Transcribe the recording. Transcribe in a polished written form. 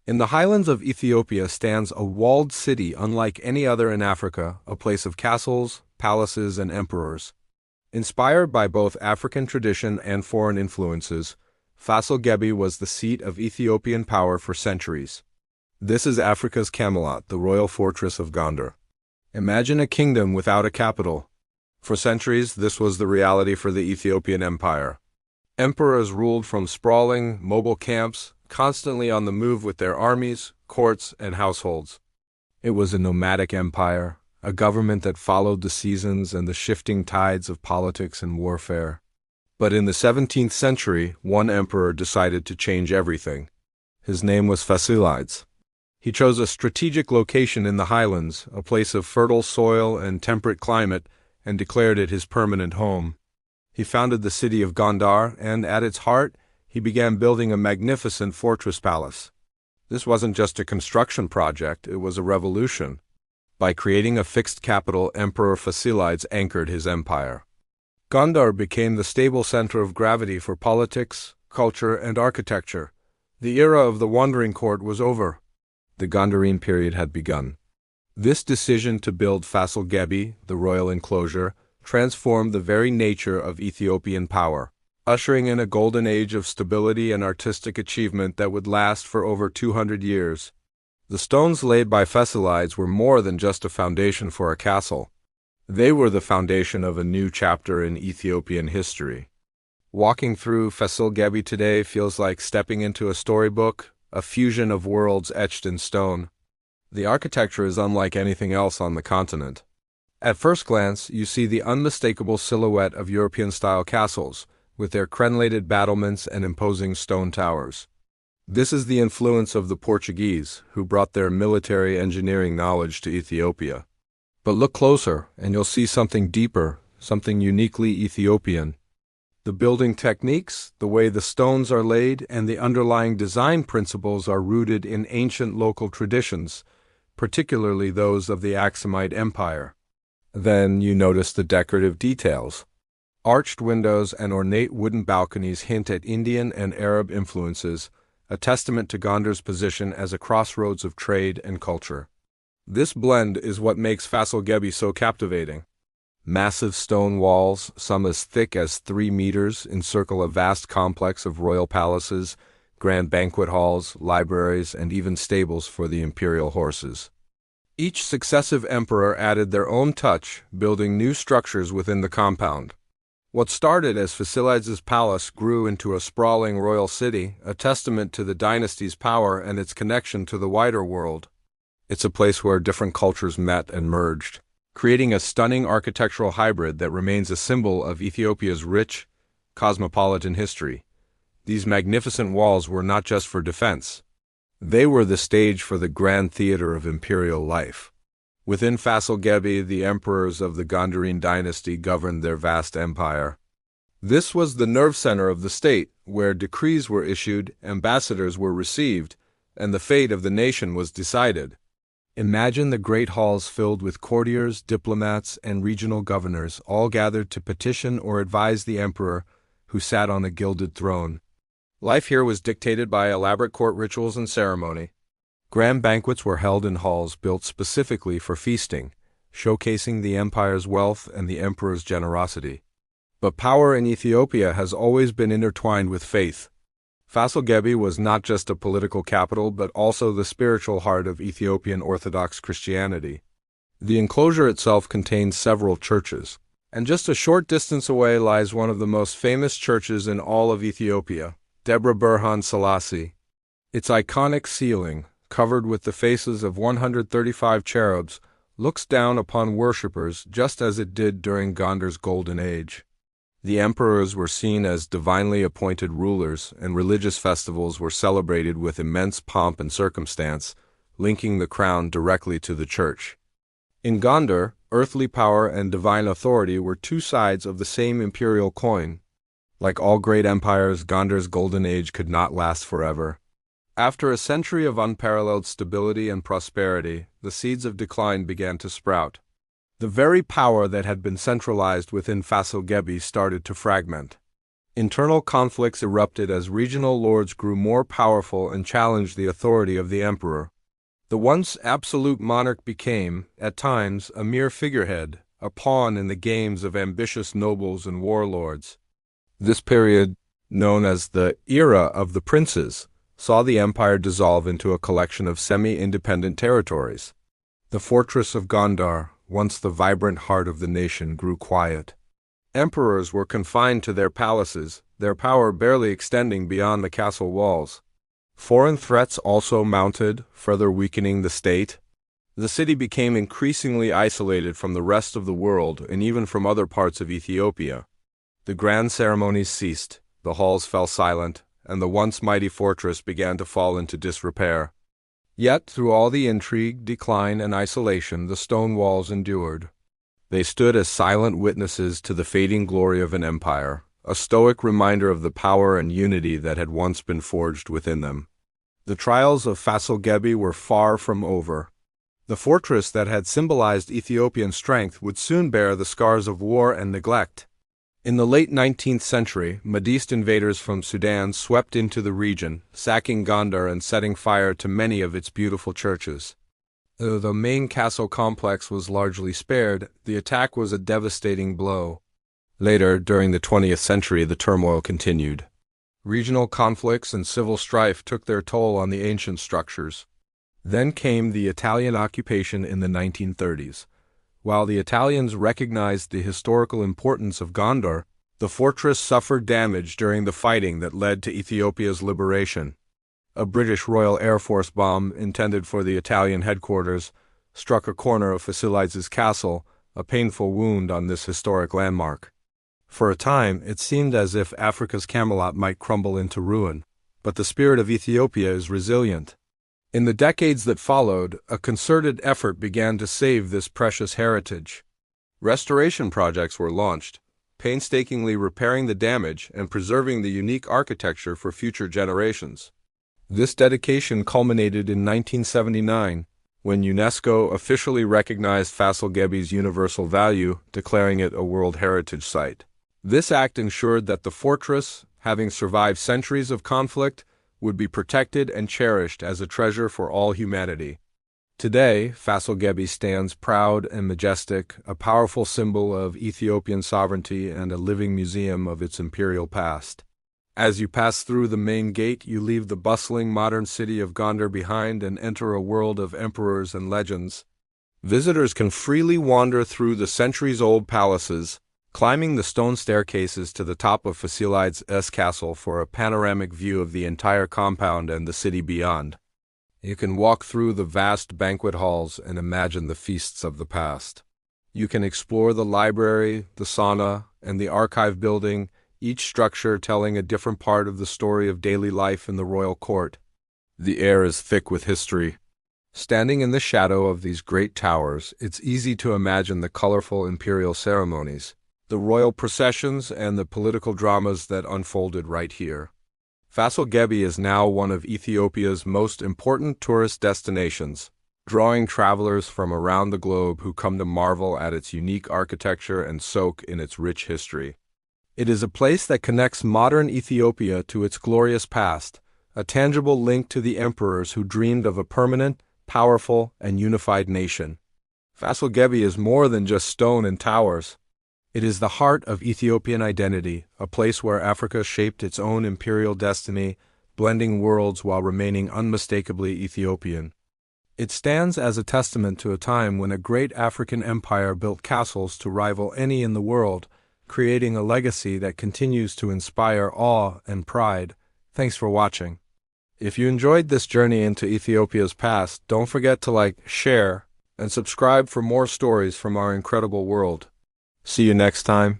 In the highlands of Ethiopia stands a walled city unlike any other in Africa, a place of castles, palaces, and emperors. Inspired by both African tradition and foreign influences, Fasil Ghebbi was the seat of Ethiopian power for centuries. This is Africa's Camelot, the royal fortress of Gondar. Imagine a kingdom without a capital. For centuries, this was the reality for the Ethiopian Empire. Emperors ruled from sprawling, mobile camps, constantly on the move with their armies, courts, and households. It was a nomadic empire, a government that followed the seasons and the shifting tides of politics and warfare. But in the 17th century, one emperor decided to change everything. His name was Fasilides. He chose a strategic location in the highlands, a place of fertile soil and temperate climate, and declared it his permanent home. He founded the city of Gondar, and at its heart, he began building a magnificent fortress palace. This wasn't just a construction project, it was a revolution. By creating a fixed capital, Emperor Fasilides anchored his empire. Gondar became the stable center of gravity for politics, culture, and architecture. The era of the wandering court was over. The Gondarine period had begun. This decision to build Fasil Ghebbi, the Royal Enclosure, transformed the very nature of Ethiopian power, ushering in a golden age of stability and artistic achievement that would last for over 200 years. The stones laid by Fasilides were more than just a foundation for a castle. They were the foundation of a new chapter in Ethiopian history. Walking through Fasil Ghebbi today feels like stepping into a storybook, a fusion of worlds etched in stone. The architecture is unlike anything else on the continent. At first glance, you see the unmistakable silhouette of European-style castles, with their crenellated battlements and imposing stone towers. This is the influence of the Portuguese, who brought their military engineering knowledge to Ethiopia. But look closer, and you'll see something deeper, something uniquely Ethiopian. The building techniques, the way the stones are laid, and the underlying design principles are rooted in ancient local traditions, particularly those of the Aksumite Empire. Then you notice the decorative details. Arched windows and ornate wooden balconies hint at Indian and Arab influences, a testament to Gondar's position as a crossroads of trade and culture. This blend is what makes Fasil Ghebbi so captivating. Massive stone walls, some as thick as 3 meters, encircle a vast complex of royal palaces, grand banquet halls, libraries, and even stables for the imperial horses. Each successive emperor added their own touch, building new structures within the compound. What started as Fasilides' palace grew into a sprawling royal city, a testament to the dynasty's power and its connection to the wider world. It's a place where different cultures met and merged, creating a stunning architectural hybrid that remains a symbol of Ethiopia's rich, cosmopolitan history. These magnificent walls were not just for defense. They were the stage for the grand theater of imperial life. Within Fasil Ghebbi, the emperors of the Gondarine dynasty governed their vast empire. This was the nerve center of the state, where decrees were issued, ambassadors were received, and the fate of the nation was decided. Imagine the great halls filled with courtiers, diplomats, and regional governors, all gathered to petition or advise the emperor, who sat on a gilded throne. Life here was dictated by elaborate court rituals and ceremony. Grand banquets were held in halls built specifically for feasting, showcasing the empire's wealth and the emperor's generosity. But power in Ethiopia has always been intertwined with faith. Fasil Ghebbi was not just a political capital but also the spiritual heart of Ethiopian Orthodox Christianity. The enclosure itself contains several churches, and just a short distance away lies one of the most famous churches in all of Ethiopia, Debre Birhan Selassie. Its iconic ceiling, covered with the faces of 135 cherubs, looks down upon worshippers just as it did during Gondar's Golden Age. The emperors were seen as divinely appointed rulers, and religious festivals were celebrated with immense pomp and circumstance, linking the crown directly to the church. In Gondar, earthly power and divine authority were two sides of the same imperial coin. Like all great empires, Gondar's Golden Age could not last forever. After a century of unparalleled stability and prosperity, the seeds of decline began to sprout. The very power that had been centralized within Fasil Ghebbi started to fragment. Internal conflicts erupted as regional lords grew more powerful and challenged the authority of the emperor. The once absolute monarch became, at times, a mere figurehead, a pawn in the games of ambitious nobles and warlords. This period, known as the Era of the Princes, saw the empire dissolve into a collection of semi-independent territories. The fortress of Gondar, once the vibrant heart of the nation, grew quiet. Emperors were confined to their palaces, their power barely extending beyond the castle walls. Foreign threats also mounted, further weakening the state. The city became increasingly isolated from the rest of the world and even from other parts of Ethiopia. The grand ceremonies ceased, the halls fell silent, and the once mighty fortress began to fall into disrepair. Yet, through all the intrigue, decline, and isolation, the stone walls endured. They stood as silent witnesses to the fading glory of an empire, a stoic reminder of the power and unity that had once been forged within them. The trials of Fasil Ghebbi were far from over. The fortress that had symbolized Ethiopian strength would soon bear the scars of war and neglect. In the late 19th century, Mahdist invaders from Sudan swept into the region, sacking Gondar and setting fire to many of its beautiful churches. Though the main castle complex was largely spared, the attack was a devastating blow. Later, during the 20th century, the turmoil continued. Regional conflicts and civil strife took their toll on the ancient structures. Then came the Italian occupation in the 1930s. While the Italians recognized the historical importance of Gondar, the fortress suffered damage during the fighting that led to Ethiopia's liberation. A British Royal Air Force bomb intended for the Italian headquarters struck a corner of Fasilides' castle, a painful wound on this historic landmark. For a time, it seemed as if Africa's Camelot might crumble into ruin, but the spirit of Ethiopia is resilient. In the decades that followed, a concerted effort began to save this precious heritage. Restoration projects were launched, painstakingly repairing the damage and preserving the unique architecture for future generations. This dedication culminated in 1979, when UNESCO officially recognized Fasil Ghebbi's universal value, declaring it a World Heritage Site. This act ensured that the fortress, having survived centuries of conflict, would be protected and cherished as a treasure for all humanity. Today, Fasil Ghebbi stands proud and majestic, a powerful symbol of Ethiopian sovereignty and a living museum of its imperial past. As you pass through the main gate, you leave the bustling modern city of Gondar behind and enter a world of emperors and legends. Visitors can freely wander through the centuries-old palaces, climbing the stone staircases to the top of Fasilides' castle for a panoramic view of the entire compound and the city beyond. You can walk through the vast banquet halls and imagine the feasts of the past. You can explore the library, the sauna, and the archive building, each structure telling a different part of the story of daily life in the royal court. The air is thick with history. Standing in the shadow of these great towers, it's easy to imagine the colorful imperial ceremonies, the royal processions, and the political dramas that unfolded right here. Fasil Ghebbi is now one of Ethiopia's most important tourist destinations, drawing travelers from around the globe who come to marvel at its unique architecture and soak in its rich history. It is a place that connects modern Ethiopia to its glorious past, a tangible link to the emperors who dreamed of a permanent, powerful, and unified nation. Fasil Ghebbi is more than just stone and towers. It is the heart of Ethiopian identity, a place where Africa shaped its own imperial destiny, blending worlds while remaining unmistakably Ethiopian. It stands as a testament to a time when a great African empire built castles to rival any in the world, creating a legacy that continues to inspire awe and pride. Thanks for watching. If you enjoyed this journey into Ethiopia's past, don't forget to like, share, and subscribe for more stories from our incredible world. See you next time.